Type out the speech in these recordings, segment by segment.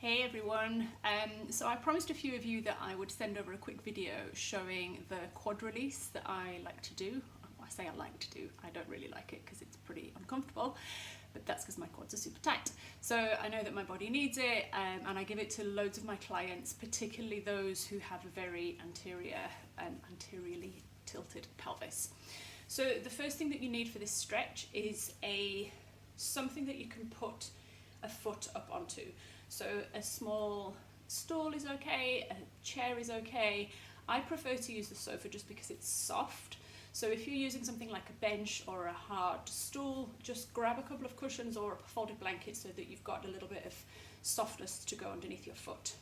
Hey everyone, so I promised a few of you that I would send over a quick video showing the quad release that I like to do. I say I like to do, I don't really like it because it's pretty uncomfortable, but that's because my quads are super tight. So I know that my body needs it, and I give it to loads of my clients, particularly those who have a very anteriorly tilted pelvis. So the first thing that you need for this stretch is something that you can put a foot up onto. So a small stool is okay, a chair is okay. I prefer to use the sofa just because it's soft. So if you're using something like a bench or a hard stool, just grab a couple of cushions or a folded blanket so that you've got a little bit of softness to go underneath your foot.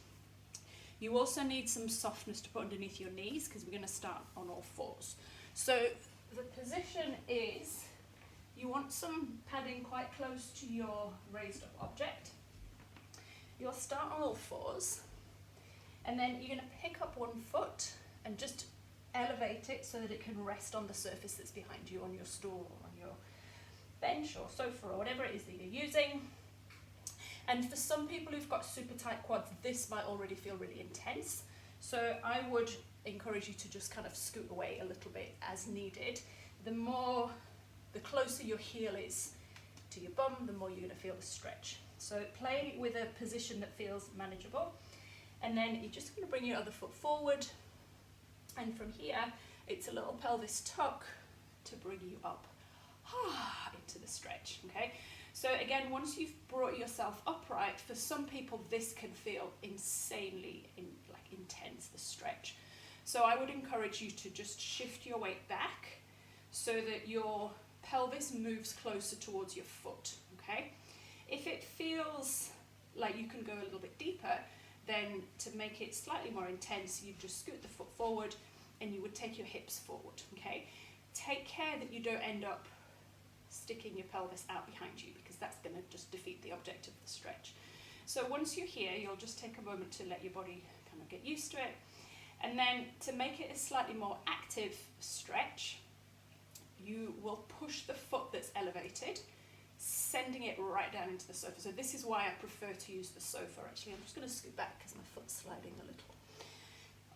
You also need some softness to put underneath your knees because we're going to start on all fours. So the position is, you want some padding quite close to your raised up object. You'll start on all fours, and then you're going to pick up one foot and just elevate it so that it can rest on the surface that's behind you, on your stool or on your bench or sofa or whatever it is that you're using. And for some people who've got super tight quads, this might already feel really intense. So I would encourage you to just kind of scoot away a little bit as needed. The closer your heel is to your bum, the more you're going to feel the stretch. So play with a position that feels manageable, and then you're just going to bring your other foot forward, and from here it's a little pelvis tuck to bring you up into the stretch. Okay, so again, once you've brought yourself upright, for some people this can feel insanely intense, the stretch. So I would encourage you to just shift your weight back so that your pelvis moves closer towards your foot. Okay, if it feels like you can go a little bit deeper, then to make it slightly more intense, you just scoot the foot forward and you would take your hips forward. Okay, take care that you don't end up sticking your pelvis out behind you, because that's going to just defeat the object of the stretch. So once you're here, you'll just take a moment to let your body kind of get used to it, and then to make it a slightly more active stretch, you will push the foot that's elevated, sending it right down into the sofa. So this is why I prefer to use the sofa. Actually, I'm just going to scoot back because my foot's sliding a little.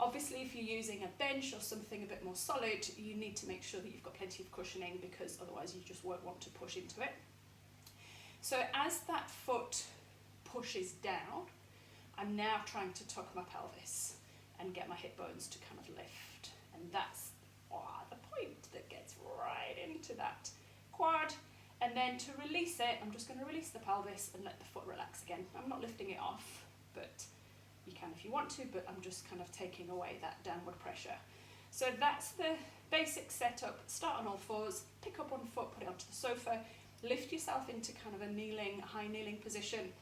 Obviously, if you're using a bench or something a bit more solid, you need to make sure that you've got plenty of cushioning, because otherwise you just won't want to push into it. So as that foot pushes down, I'm now trying to tuck my pelvis and get my hip bones to kind of lift. And that's the point that gets right into that quad. And then to release it, I'm just going to release the pelvis and let the foot relax again. I'm not lifting it off, but you can if you want to, but I'm just kind of taking away that downward pressure. So that's the basic setup. Start on all fours, pick up one foot, put it onto the sofa, lift yourself into kind of a high kneeling position.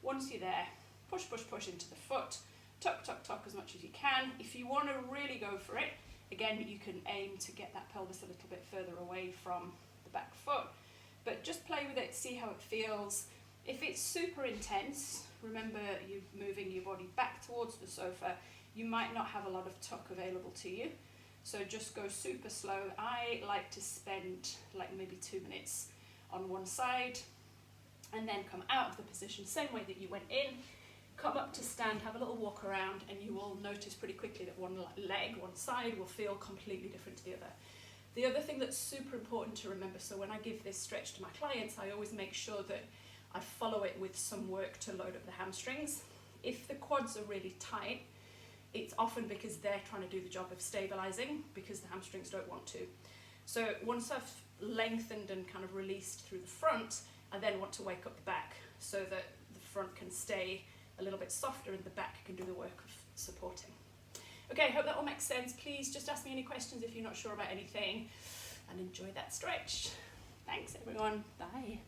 Once you're there, push, push, push into the foot, tuck, tuck, tuck as much as you can. If you want to really go for it, again, you can aim to get that pelvis a little bit further away from the back foot. But just play with it, see how it feels. If it's super intense, remember you're moving your body back towards the sofa, you might not have a lot of tuck available to you. So just go super slow. I like to spend maybe 2 minutes on one side and then come out of the position, same way that you went in. Come up to stand, have a little walk around, and you will notice pretty quickly that one side will feel completely different to the other. The other thing that's super important to remember, so when I give this stretch to my clients, I always make sure that I follow it with some work to load up the hamstrings. If the quads are really tight, it's often because they're trying to do the job of stabilizing, because the hamstrings don't want to. So once I've lengthened and kind of released through the front, I then want to wake up the back so that the front can stay a little bit softer and the back can do the work of supporting. Okay, I hope that all makes sense. Please just ask me any questions if you're not sure about anything, and enjoy that stretch. Thanks everyone, bye.